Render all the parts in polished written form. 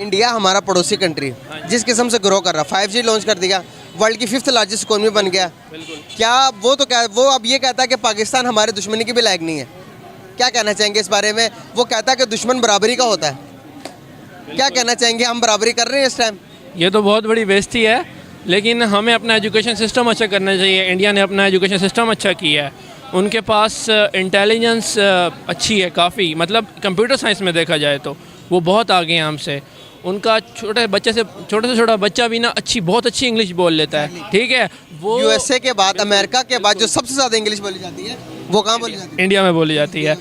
India हमारा पड़ोसी country जिस किस्म से ग्रो कर रहा, 5G लॉन्च कर दिया, वर्ल्ड की 5th लार्जेस्ट इकोनॉमी बन गया। क्या वो अब ये कहता है कि पाकिस्तान हमारे दुश्मनी के भी लायक नहीं है? क्या कहना चाहेंगे इस बारे में? वो कहता है कि दुश्मन बराबरी का होता है, क्या कहना चाहेंगे? हम बराबरी कर रहे हैं इस टाइम? ये तो बहुत बड़ी बेइज्जती है, लेकिन हमें अपना एजुकेशन सिस्टम अच्छा करना चाहिए। इंडिया ने अपना एजुकेशन सिस्टम अच्छा किया है, उनके पास इंटेलिजेंस अच्छी है काफ़ी, मतलब कंप्यूटर साइंस में देखा जाए तो वो बहुत आगे हैं हमसे। उनका छोटे से छोटा बच्चा भी ना बहुत अच्छी इंग्लिश बोल लेता है, ठीक है। वो USA के बाद, अमेरिका के बाद जो सबसे ज़्यादा इंग्लिश बोली जाती है वो कहाँ बोली जाती है? इंडिया में बोली जाती है।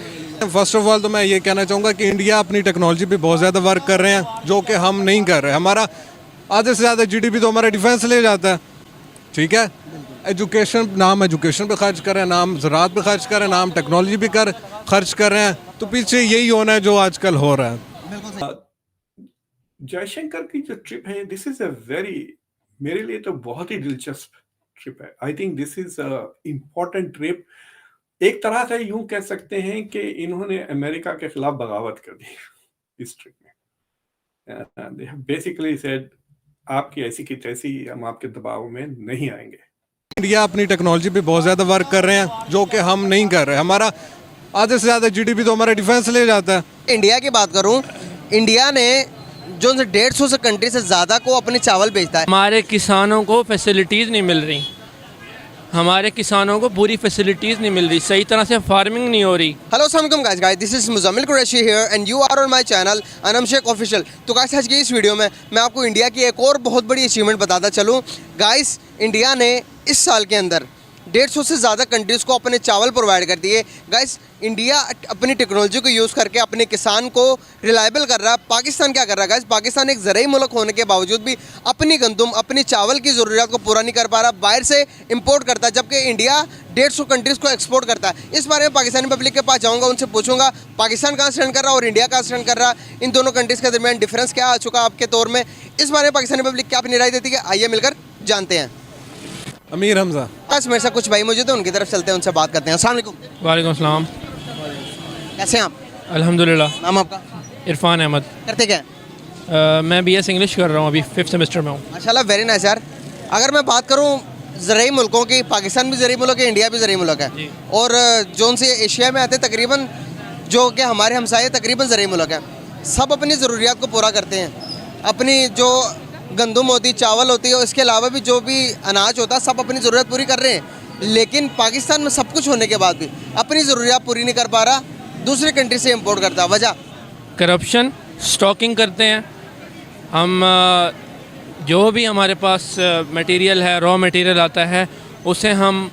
फर्स्ट ऑफ ऑल तो मैं ये कहना चाहूँगा कि इंडिया अपनी टेक्नोलॉजी पे बहुत ज़्यादा वर्क कर रहे हैं, जो कि हम नहीं कर रहे। हमारा आधे से ज़्यादा GDP तो हमारा डिफेंस ले जाता है, ठीक है। एजुकेशन पे खर्च कर रहे हैं, नाम ज़राअत पे खर्च कर रहे हैं, नाम टेक्नोलॉजी पे खर्च कर रहे हैं, तो पीछे यही होना है जो आजकल हो रहा है। जयशंकर की जो ट्रिप है, दिस इज अ वेरी, मेरे लिए तो बहुत ही दिलचस्प ट्रिप है। I think this is a important trip. एक तरह से यूं कह सकते हैं कि इन्होंने अमेरिका के खिलाफ बगावत कर दी इस ट्रिप में। दे हैव बेसिकली सेड आपकी ऐसी की तैसी, हम आपके दबाव में नहीं आएंगे। इंडिया अपनी टेक्नोलॉजी पे बहुत ज़्यादा वर्क कर रहे हैं, जो कि हम नहीं कर रहे। हमारा आधे से ज़्यादा GDP तो हमारा डिफेंस ले जाता है। इंडिया की बात करूं, इंडिया ने जो 150 से कंट्री से ज़्यादा को अपने चावल बेचता है। हमारे किसानों को फैसिलिटीज़ नहीं मिल रही, हमारे किसानों को पूरी फैसिलिटीज़ नहीं मिल रही, सही तरह से फार्मिंग नहीं हो रही। हेलो अस्सलाम guys, this is Muzammil Qureshi here and you are on my channel Anam Shaikh official. तो गाइस आज की इस वीडियो में मैं आपको इंडिया की एक और बहुत बड़ी अचीवमेंट बताता चलूँ। गाइस इंडिया ने इस साल के अंदर 150 से ज़्यादा कंट्रीज़ को अपने चावल प्रोवाइड कर दिए। गाइस इंडिया अपनी टेक्नोलॉजी को यूज़ करके अपने किसान को रिलायबल कर रहा है। पाकिस्तान क्या कर रहा है गाइस? पाकिस्तान एक ज़रूरी मुल्क होने के बावजूद भी अपनी गंदम, अपनी चावल की ज़रूरियात को पूरा नहीं कर पा रहा, बाहर से इंपोर्ट करता है, जबकि इंडिया 150 कंट्रीज़ को एक्सपोर्ट करता है। इस बारे में पाकिस्तानी पब्लिक के पास जाऊँगा, उनसे पूछूंगा पाकिस्तान कहाँ स्टैंड कर रहा है और इंडिया कहाँ स्टैंड कर रहा है, इन दोनों कंट्रीज़ के दरमियान डिफरेंस क्या आ चुका आपके दौर में। इस बारे में पाकिस्तानी पब्लिक क्या अपनी राय देती है, आइए मिलकर जानते हैं। अमीर हमजा, बस मेरे साथ कुछ भाई मौजूद हैं, उनकी तरफ चलते हैं, उनसे बात करते हैं। अस्सलाम वालेकुम। वालेकुम सलाम। कैसे हैं आप? अल्हम्दुलिल्लाह। नाम आपका? इरफान अहमद। करते क्या हैं? मैं BS इंग्लिश कर रहा हूँ, अभी 5th सेमेस्टर में हूँ। माशाल्लाह, वेरी नाइस यार। अगर मैं बात करूँ ज़रूरी मुल्कों की, पाकिस्तान भी ज़रूरी मुल्क है, इंडिया भी ज़रूरी मुल्क है, और जो उनसे एशिया में आते तकरीबन जो कि हमारे हमसाये तकरीबन ज़रूरी मुल्क है, सब अपनी ज़रूरियात को पूरा करते हैं। अपनी जो गंदम होती, चावल होती है, इसके अलावा भी जो भी अनाज होता है, सब अपनी ज़रूरत पूरी कर रहे हैं। लेकिन पाकिस्तान में सब कुछ होने के बाद भी अपनी ज़रूरियात पूरी नहीं कर पा रहा, दूसरी कंट्री से इंपोर्ट करता है। वजह करप्शन, स्टॉकिंग करते हैं हम। जो भी हमारे पास मटेरियल है, रॉ मटेरियल आता है, उसे हम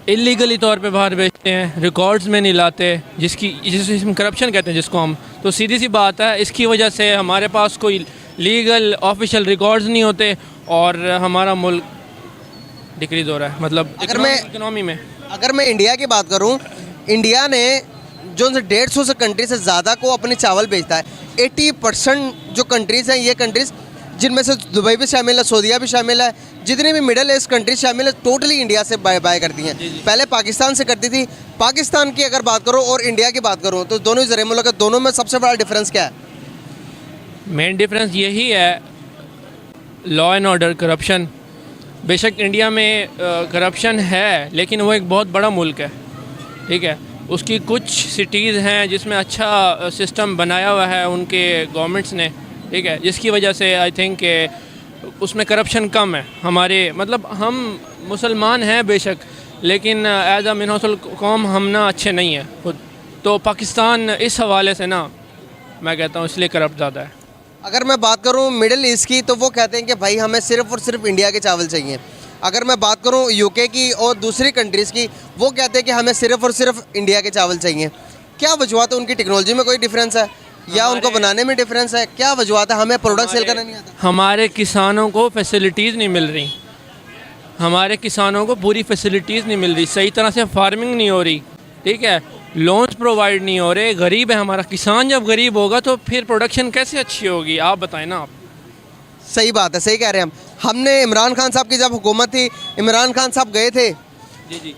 इलीगली तौर पे बाहर बेचते हैं, रिकॉर्ड्स में नहीं लाते, जिसे हम करप्शन कहते हैं जिसको हम। तो सीधी सी बात है, इसकी वजह से हमारे पास कोई लीगल ऑफिशियल रिकॉर्ड्स नहीं होते और हमारा मुल्क डिक्रीज हो रहा है, मतलब इकोनॉमी में। अगर मैं इंडिया की बात करूं, इंडिया ने जो 150 से कंट्री से ज़्यादा को अपने चावल बेचता है। 80% जो कंट्रीज़ हैं, ये कंट्रीज़ जिनमें से दुबई भी शामिल है, सऊदीया भी शामिल है, जितनी भी मिडल ईस्ट कंट्रीज शामिल है, टोटली इंडिया से बाय करती हैं। पहले पाकिस्तान से करती थी। पाकिस्तान की अगर बात करूँ और इंडिया की बात करूँ तो दोनों ही ज़रूरी मुल्क है, दोनों में सबसे बड़ा डिफरेंस क्या है? मेन डिफरेंस यही है, लॉ एंड ऑर्डर, करप्शन। बेशक इंडिया में करप्शन है, लेकिन वो एक बहुत बड़ा मुल्क है, ठीक है। उसकी कुछ सिटीज़ हैं जिसमें अच्छा सिस्टम बनाया हुआ है उनके गवर्नमेंट्स ने, ठीक है, जिसकी वजह से आई थिंक उसमें करप्शन कम है। हमारे मतलब हम मुसलमान हैं बेशक, लेकिन एज अ मिनोसल कौम हम ना अच्छे नहीं हैं खुद। तो पाकिस्तान इस हवाले से ना, मैं कहता हूँ इसलिए करप्ट ज़्यादा है। अगर मैं बात करूं मिडिल ईस्ट की, तो वो कहते हैं कि भाई हमें सिर्फ़ और सिर्फ इंडिया के चावल चाहिए। अगर मैं बात करूं UK की और दूसरी कंट्रीज़ की, वो कहते हैं कि हमें सिर्फ़ और सिर्फ इंडिया के चावल चाहिए। क्या वजूहत है? उनकी टेक्नोलॉजी में कोई डिफरेंस है या उनको बनाने में डिफरेंस है? क्या वजूहत है? हमें प्रोडक्ट सेल करना नहीं आता। हमारे किसानों को फैसिलिटीज़ नहीं मिल रही, हमारे किसानों को पूरी फैसिलिटीज़ नहीं मिल रही, सही तरह से फार्मिंग नहीं हो रही, ठीक है। लोन्स प्रोवाइड नहीं हो रहे, गरीब है हमारा किसान। जब गरीब होगा तो फिर प्रोडक्शन कैसे अच्छी होगी, आप बताएं ना। आप सही बात है, सही कह रहे हैं हमने इमरान खान साहब की जब हुकूमत थी, इमरान खान साहब गए थे जी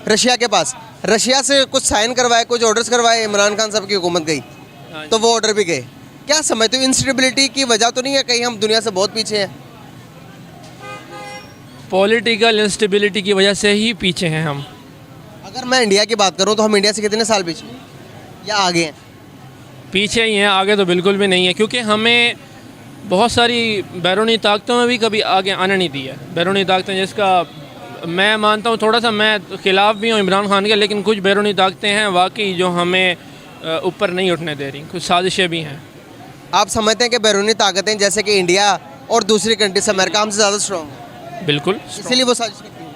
रशिया के पास, रशिया से कुछ साइन करवाए, कुछ ऑर्डर्स करवाए, इमरान खान साहब की हुकूमत गई तो वो ऑर्डर भी गए। क्या समझते हो, इंस्टेबिलिटी की वजह तो नहीं है कहीं हम दुनिया से बहुत पीछे हैं? पॉलिटिकल इंस्टेबिलिटी की वजह से ही पीछे हैं हम। अगर मैं इंडिया की बात करूं तो हम इंडिया से कितने साल पीछे हैं या आगे हैं? पीछे ही हैं, आगे तो बिल्कुल भी नहीं है, क्योंकि हमें बहुत सारी बैरूनी ताकतों में भी कभी आगे आना नहीं दिया। बैरूनी ताकतें जिसका मैं मानता हूँ, थोड़ा सा मैं ख़िलाफ़ भी हूँ इमरान खान के, लेकिन कुछ बैरूनी ताकतें हैं वाकई जो हमें ऊपर नहीं उठने दे रही, कुछ साजिशें भी हैं। आप समझते हैं कि बैरूनी ताकतें जैसे कि इंडिया और दूसरी कंट्रीज अमेरिका हमसे ज़्यादा स्ट्रॉन्ग है, बिल्कुल। इसीलिए वो साजिश करती हैं?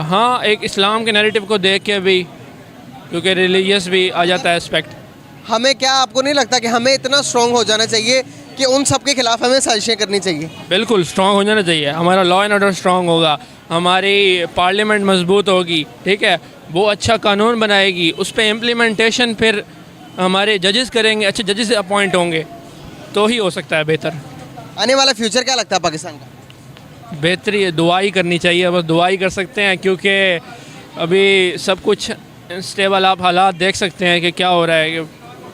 हाँ, एक इस्लाम के नैरेटिव को देख के भी, क्योंकि रिलीजियस भी आ जाता है एस्पेक्ट। हमें क्या, आपको नहीं लगता कि हमें इतना स्ट्रॉन्ग हो जाना चाहिए कि उन सब के खिलाफ हमें साजिशें करनी चाहिए? बिल्कुल स्ट्रॉन्ग हो जाना चाहिए। हमारा लॉ एंड ऑर्डर स्ट्रॉन्ग होगा, हमारी पार्लियामेंट मजबूत होगी, ठीक है, वो अच्छा कानून बनाएगी, उस पर इम्प्लीमेंटेशन फिर हमारे जजेस करेंगे, अच्छे जजेस अपॉइंट होंगे, तो ही हो सकता है बेहतर। आने वाला फ्यूचर क्या लगता है पाकिस्तान का? बेहतरी दुआ ही करनी चाहिए, बस दुआ ही कर सकते हैं, क्योंकि अभी सब कुछ स्टेबल, आप हालात देख सकते हैं कि क्या हो रहा है, कि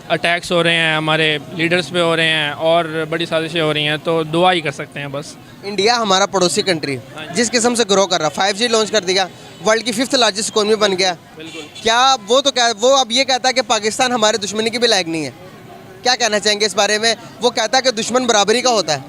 अटैक्स हो रहे हैं, हमारे लीडर्स पे हो रहे हैं और बड़ी साजिशें हो रही हैं, तो दुआ ही कर सकते हैं बस। इंडिया हमारा पड़ोसी कंट्री जिस किस्म से ग्रो कर रहा, 5G लॉन्च कर दिया, वर्ल्ड की 5th लार्जेस्ट इकोनॉमी बन गया, क्या वो तो क्या वो अब ये कहता है कि पाकिस्तान हमारे दुश्मनी की भी लायक नहीं है? क्या कहना चाहेंगे इस बारे में? वो कहता है कि दुश्मन बराबरी का होता है,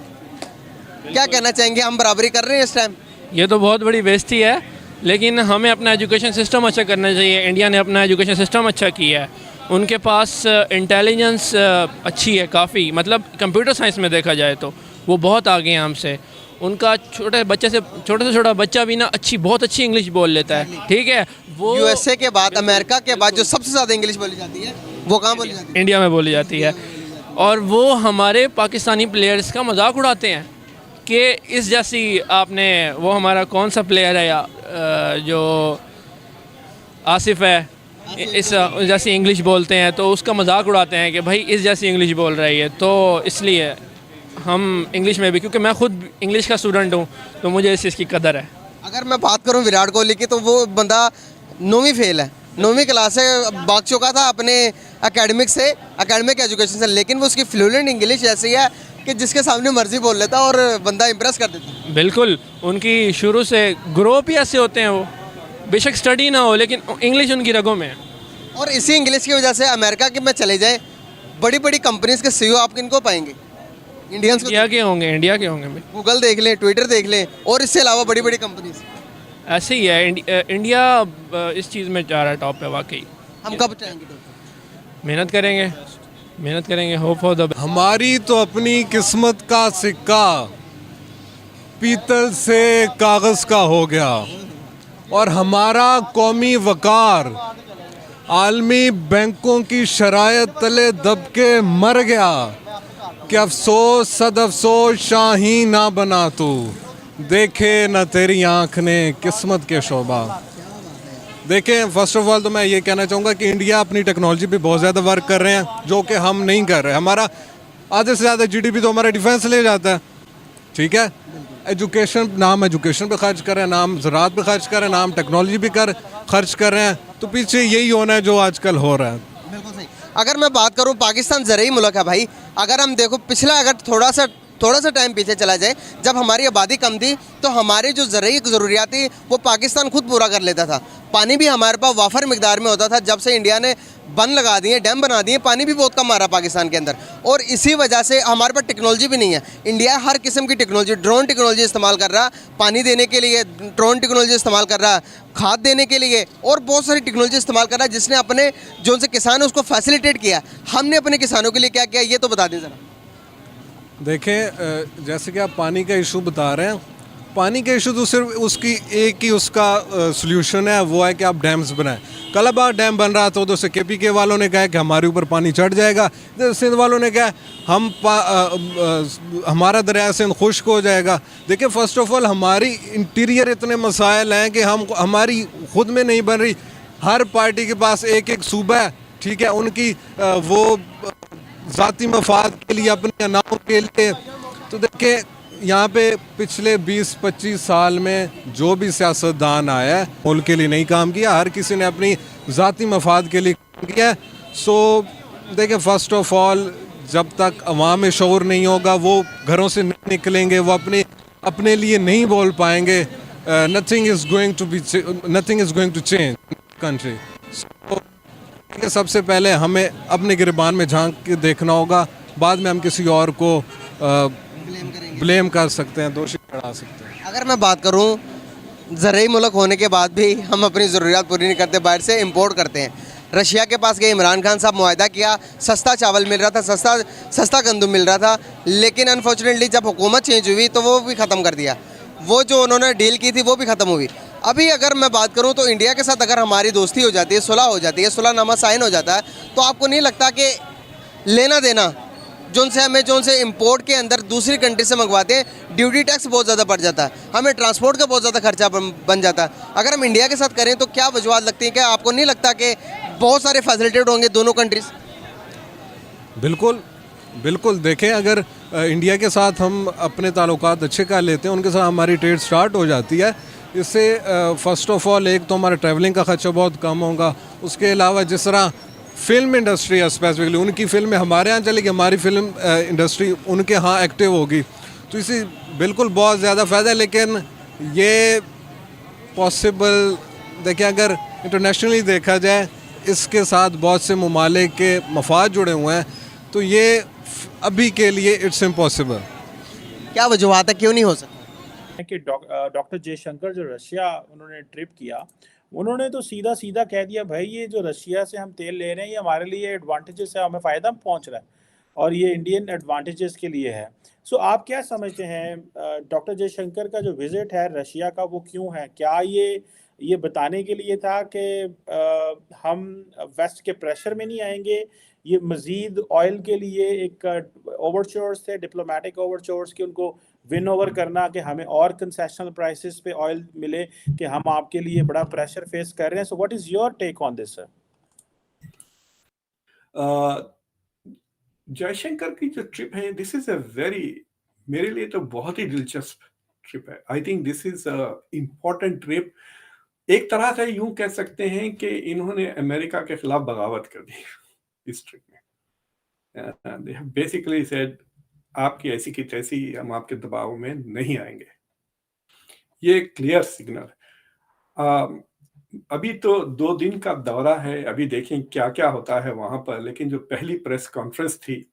क्या कहना चाहेंगे? हम बराबरी कर रहे हैं इस टाइम? ये तो बहुत बड़ी बेइज्जती है, लेकिन हमें अपना एजुकेशन सिस्टम अच्छा करना चाहिए। इंडिया ने अपना एजुकेशन सिस्टम अच्छा किया है, उनके पास इंटेलिजेंस अच्छी है काफ़ी, मतलब कंप्यूटर साइंस में देखा जाए तो वो बहुत आगे हैं हमसे। उनका छोटे से छोटा बच्चा भी ना बहुत अच्छी इंग्लिश बोल लेता है, ठीक है। वो USA के बाद, अमेरिका के बाद जो सबसे ज़्यादा इंग्लिश बोली जाती है वो कहाँ बोली जाती है? इंडिया में बोली जाती है, और वो हमारे पाकिस्तानी प्लेयर्स का मजाक उड़ाते हैं कि इस जैसी आपने, वो हमारा कौन सा प्लेयर है या जो आसिफ है, इस जैसी इंग्लिश बोलते हैं, तो उसका मजाक उड़ाते हैं कि भाई इस जैसी इंग्लिश बोल रही है। तो इसलिए हम इंग्लिश में भी, क्योंकि मैं खुद इंग्लिश का स्टूडेंट हूँ, तो मुझे इस चीज़ की कदर है। अगर मैं बात करूं विराट कोहली की, तो वो बंदा 9वीं फेल है, 9वीं क्लास से भाग चुका था अपने एकेडमिक एजुकेशन से, लेकिन वो उसकी फ्लुएंट इंग्लिश ऐसी है कि जिसके सामने मर्जी बोल लेता और बंदा इंप्रेस कर देता। बिल्कुल, उनकी शुरू से ग्रो भी ऐसे होते हैं, वो बेशक स्टडी ना हो लेकिन इंग्लिश उनकी रगों में है। और इसी इंग्लिश की वजह से अमेरिका के में चले जाए, बड़ी बड़ी कंपनीज के CEO आप किनको पाएंगे? इंडियंस को। इंडिया के होंगे भाई। गूगल देख लें, ट्विटर देख लें, और इससे अलावा बड़ी बड़ी कंपनीज। ऐसे ही है, इंडिया इस चीज़ में जा रहा है टॉप पे वाकई। हम कब जाएंगे? मेहनत करेंगे, होप फॉर द। हमारी तो अपनी किस्मत का सिक्का पीतल से कागज़ का हो गया, और हमारा कौमी वकार आलमी बैंकों की शरायत तले दब के मर गया। कि अफसोस सद अफसोस शाही ना बना तू, देखे न तेरी आँख ने किस्मत के शोभा। देखें, फर्स्ट ऑफ ऑल तो मैं ये कहना चाहूँगा कि इंडिया अपनी टेक्नोलॉजी पे बहुत ज़्यादा वर्क कर रहे हैं, जो कि हम नहीं कर रहे। हमारा आधे से ज़्यादा GDP तो हमारा डिफेंस ले जाता है, ठीक है। एजुकेशन पे खर्च कर रहे हैं, नाम ज़राअत पे खर्च कर रहे हैं, नाम टेक्नोलॉजी पे खर्च कर रहे हैं, तो पीछे यही होना है जो आजकल हो रहा है। बिल्कुल सही। अगर मैं बात करूं, पाकिस्तान ज़रूरी मुल्क है भाई। अगर हम देखो पिछला, अगर थोड़ा सा टाइम पीछे चला जाए, जब हमारी आबादी कम थी, तो हमारी जो ज़रूरी ज़रूरियात थी वो पाकिस्तान खुद पूरा कर लेता था। पानी भी हमारे पास वाफर मिकदार में होता था। जब से इंडिया ने बंद लगा दिए, डैम बना दिए, पानी भी बहुत कम आ रहा पाकिस्तान के अंदर, और इसी वजह से हमारे पास टेक्नोलॉजी भी नहीं है। इंडिया हर किस्म की टेक्नोलॉजी, ड्रोन टेक्नोलॉजी इस्तेमाल कर रहा, पानी देने के लिए ड्रोन टेक्नोलॉजी इस्तेमाल कर रहा, खाद देने के लिए, और बहुत सारी टेक्नोलॉजी इस्तेमाल कर रहा है, जिसने अपने जो उनसे किसान है उसको फैसिलिटेट किया। हमने अपने किसानों के लिए क्या किया, ये तो बता दें ज़रा। देखें, जैसे कि आप पानी का इशू बता रहे हैं, पानी का इशू तो सिर्फ उसकी एक ही उसका सॉल्यूशन है, वो है कि आप डैम्स बनाएं। कलाबाग डैम बन रहा था, उधर से KPK वालों ने कहा कि हमारे ऊपर पानी चढ़ जाएगा, इधर सिंध वालों ने कहा हमारा दरिया सिंध खुश्क हो जाएगा। देखिए, फर्स्ट ऑफ ऑल हमारी इंटीरियर इतने मसाइल हैं कि हमारी खुद में नहीं बन रही। हर पार्टी के पास एक एक सूबा है, ठीक है, उनकी वो ज़ाती मफाद के लिए, अपने अनाव के लिए। तो देखिए, यहाँ पे पिछले 20-25 साल में जो भी सियासतदान आया है, मुल्क के लिए नहीं काम किया, हर किसी ने अपनी ज़ाती मफाद के लिए काम किया है। सो देखिए, फर्स्ट ऑफ ऑल जब तक अवाम में शऊर नहीं होगा, वो घरों से नहीं निकलेंगे, वो अपने लिए नहीं बोल पाएंगे, nothing is going to change country. So सबसे पहले हमें अपने गिरबान में झांक के देखना होगा, बाद में हम किसी और को ब्लेम कर सकते हैं, दोषी ठहरा सकते हैं। अगर मैं बात करूं, ज़रूरी मुल्क होने के बाद भी हम अपनी ज़रूरियात पूरी नहीं करते, बाहर से इंपोर्ट करते हैं। रशिया के पास गए इमरान खान साहब, मुआहदा किया, सस्ता चावल मिल रहा था, सस्ता गंदम मिल रहा था, लेकिन अनफॉर्चुनेटली जब हुकूमत चेंज हुई तो वो भी ख़त्म कर दिया। वो जो उन्होंने डील की थी वो भी ख़त्म हुई। अभी अगर मैं बात करूं तो इंडिया के साथ अगर हमारी दोस्ती हो जाती है, सुलह हो जाती है, सुलहनामा साइन हो जाता है, तो आपको नहीं लगता कि लेना देना जो से इंपोर्ट के अंदर दूसरी कंट्री से मंगवाते हैं, ड्यूटी टैक्स बहुत ज़्यादा बढ़ जाता है, हमें ट्रांसपोर्ट का बहुत ज़्यादा खर्चा बन जाता है। अगर हम इंडिया के साथ करें तो क्या वजूहत लगती है? क्या आपको नहीं लगता कि बहुत सारे फैसिलिटेड होंगे दोनों कंट्रीज? बिल्कुल बिल्कुल, देखें अगर इंडिया के साथ हम अपने ताल्लुकात अच्छे कर लेते हैं, उनके साथ हमारी ट्रेड स्टार्ट हो जाती है, इससे फ़र्स्ट ऑफ ऑल एक तो हमारा ट्रैवलिंग का खर्चा बहुत कम होगा। उसके अलावा जिस तरह फिल्म इंडस्ट्री है, स्पेसिफिकली उनकी फिल्में हमारे यहाँ चलेगी, हमारी फिल्म इंडस्ट्री उनके यहाँ एक्टिव होगी, तो इसी बिल्कुल बहुत ज़्यादा फ़ायदा है। लेकिन ये पॉसिबल, देखिए अगर इंटरनेशनली देखा जाए, इसके साथ बहुत से ममालिक के मफाद जुड़े हुए हैं, तो ये अभी के लिए इट्स इम्पॉसिबल। क्या वजूहत है, क्यों नहीं हो सकता? है कि डॉक्टर जयशंकर जो रशिया उन्होंने ट्रिप किया, उन्होंने तो सीधा सीधा कह दिया, भाई ये जो रशिया से हम तेल ले रहे हैं ये हमारे लिए एडवांटेजेस है, हमें फ़ायदा पहुंच रहा है और ये इंडियन एडवांटेजेस के लिए है। सो आप क्या समझते हैं डॉक्टर जयशंकर का जो विजिट है रशिया का वो क्यों है? क्या ये बताने के लिए था कि हम वेस्ट के प्रेशर में नहीं आएंगे? ये मज़ीद ऑयल के लिए एक ओवरच्योर्स थे, डिप्लोमेटिक ओवरच्योर्स कि उनको विन ओवर करना कि हमें और कंसेशनल प्राइसेस पे ऑयल मिले, कि हम आपके लिए बड़ा प्रेशर फेस कर रहे हैं। So what is your take on this sir? Jaishankar की जो ट्रिप है, दिस इज अ वेरी, मेरे लिए तो बहुत ही दिलचस्प ट्रिप है। I think this is important trip. एक तरह से यूं कह सकते हैं कि इन्होंने अमेरिका के खिलाफ बगावत कर दी इस ट्रिप में। दे हैव बेसिकली सेड आपकी ऐसी की तैसी, हम आपके दबाव में नहीं आएंगे। ये क्लियर सिग्नल। अभी तो 2 दिन का दौरा है, अभी देखें क्या क्या होता है वहां पर। लेकिन जो पहली प्रेस कॉन्फ्रेंस थी,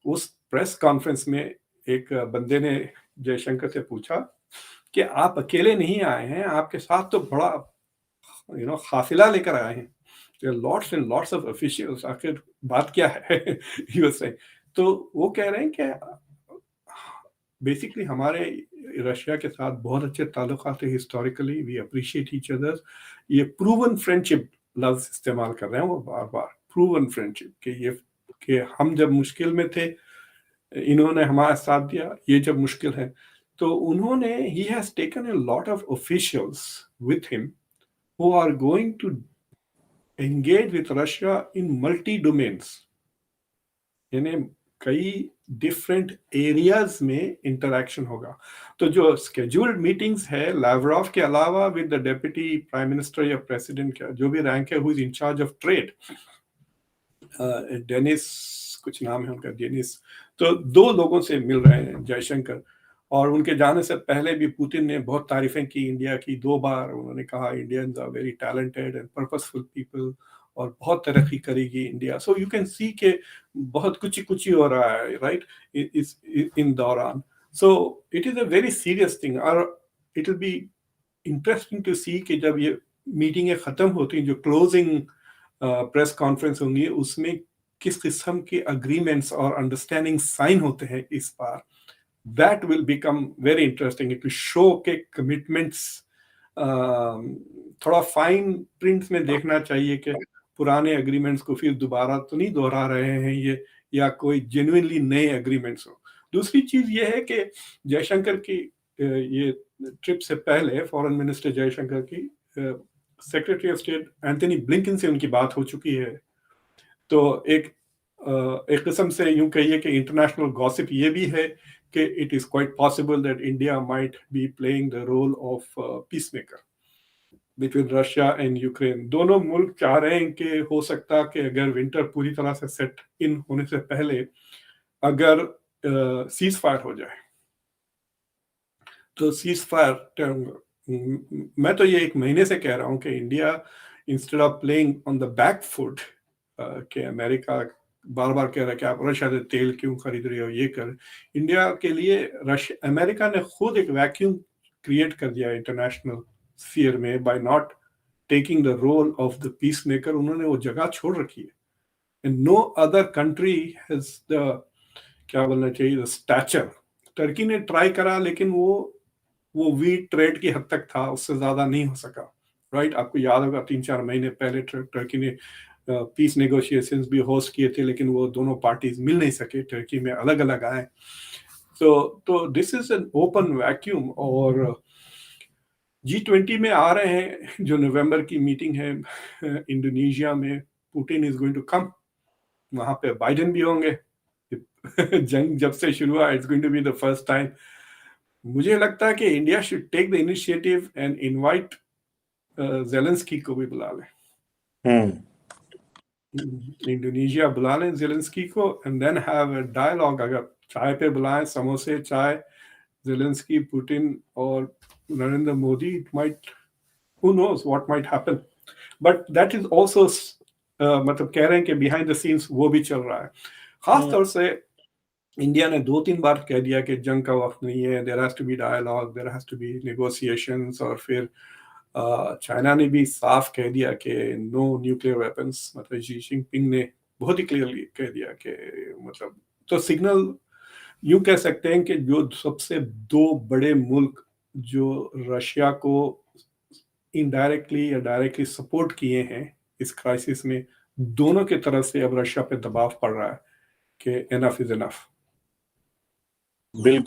उस प्रेस कॉन्फ्रेंस में एक बंदे ने जयशंकर से पूछा कि आप अकेले नहीं आए हैं, आपके साथ तो बड़ा काफिला लेकर आए हैं, lots and lots of officials, आखिर बात क्या है? he was saying। तो वो कह रहे हैं कि बेसिकली हमारे रशिया के साथ बहुत अच्छे ताल्लुकात है, historically we appreciate each other. ये प्रूवन फ्रेंडशिप लफ्ज इस्तेमाल कर रहे हैं वो बार बार, प्रूवन फ्रेंडशिप, कि हम जब मुश्किल में थे इन्होंने हमारा साथ दिया, ये जब मुश्किल है तो उन्होंने, he has taken a lot of officials with him who are going to engage with Russia in multi domains, यानी कई डिफरेंट एरियाज में इंटरेक्शन होगा। तो जो स्केड्यूल्ड मीटिंग्स है लावरोव के अलावा with the deputy prime minister या प्रेसिडेंट का जो भी रैंक है, who is in charge of trade, Denis कुछ नाम है उनका, डेनिस। तो 2 लोगों से मिल रहे हैं जयशंकर, और उनके जाने से पहले भी पुतिन ने बहुत तारीफें की इंडिया की। 2 बार उन्होंने कहा Indians are very talented and purposeful people और बहुत तरक्की करेगी India. So you can see के बहुत कुछ ही हो रहा है, राइट, इन दौरान। So it is a very serious thing, और it will be interesting to see कि जब ये मीटिंगें खत्म होती हैं, जो क्लोजिंग प्रेस कॉन्फ्रेंस होंगी, उसमें किस किस्म के अग्रीमेंट्स और अंडरस्टैंडिंग साइन होते हैं इस बार। That will become very interesting. It will show के commitments थोड़ा फाइन प्रिंट्स में देखना चाहिए कि पुराने एग्रीमेंट्स को फिर दोबारा तो नहीं दोहरा रहे हैं ये, या कोई जेन्युइनली नए एग्रीमेंट्स हो। दूसरी चीज ये है कि जयशंकर की ये ट्रिप से पहले फॉरेन मिनिस्टर जयशंकर की secretary of state Anthony Blinken से उनकी बात हो चुकी है। तो एक किस्म से यूं कहिए कि इंटरनेशनल गॉसिप ये भी है कि it is quite possible that India might be playing the role of peacemaker between Russia and Ukraine। दोनों मुल्क चाह रहे हैं कि हो सकता कि अगर विंटर पूरी तरह से सेट इन होने से पहले अगर सीज फायर हो जाए तो सीज फायर, मैं तो ये 1 महीने से कह रहा हूं कि India instead of playing on the back foot कि अमेरिका बार बार कह रहा है कि आप रशिया से तेल क्यों खरीद रहे हो, ये कर, इंडिया के लिए अमेरिका ने खुद एक वैक्यूम क्रिएट कर दिया इंटरनेशनल स्फीयर में by not taking the role of the peace maker. उन्होंने वो जगह छोड़ रखी है। And no other country has the, क्या बोलना चाहिए, द स्टैचर। टर्की ने ट्राई करा लेकिन वो वीट ट्रेड की हद तक था, उससे ज्यादा नहीं हो सका। राइट, आपको याद होगा 3-4 महीने पहले टर्की ने पीस नेगोशिएशंस भी होस्ट किए थे, लेकिन वो दोनों पार्टीज मिल नहीं सके, टर्की में अलग अलग आए। तो this is an open vacuum. और G20 में आ रहे हैं, जो नवंबर की मीटिंग है इंडोनेशिया में, Putin is going to come, वहां पे बाइडेन भी होंगे। जंग जब से शुरू हुआ, it's going to be the first time. मुझे लगता है कि India should take the initiative and invite Zelensky को भी बुला लें, इंडोनेशिया बुला लें जेलेंस्की को, and then have a dialogue. अगर चाय पे बुलाएं, समोसे चाय, जेलेंस्की, पुतिन और Narendra Modi, it might, who knows what might happen, but that is also मतलब कह रहे हैं कि behind the scenes वो भी चल रहा है। खास तौर से इंडिया ने 2-3 बार कह दिया कि जंग का वक्त नहीं है, there has to be dialogue, there has to be negotiations, और फिर चाइना ने भी साफ कह दिया कि नो न्यूक्लियर वेपन्स। मतलब शी जिनपिंग ने बहुत ही क्लियरली कह दिया कि, मतलब, तो सिग्नल यूं कह सकते हैं कि जो सबसे 2 बड़े मुल्क जो रशिया को इनडायरेक्टली या डायरेक्टली सपोर्ट किए हैं इस क्राइसिस में, दोनों की तरफ से अब रशिया पे दबाव पड़ रहा है कि एनफ इज एनफ। बिल्कुल।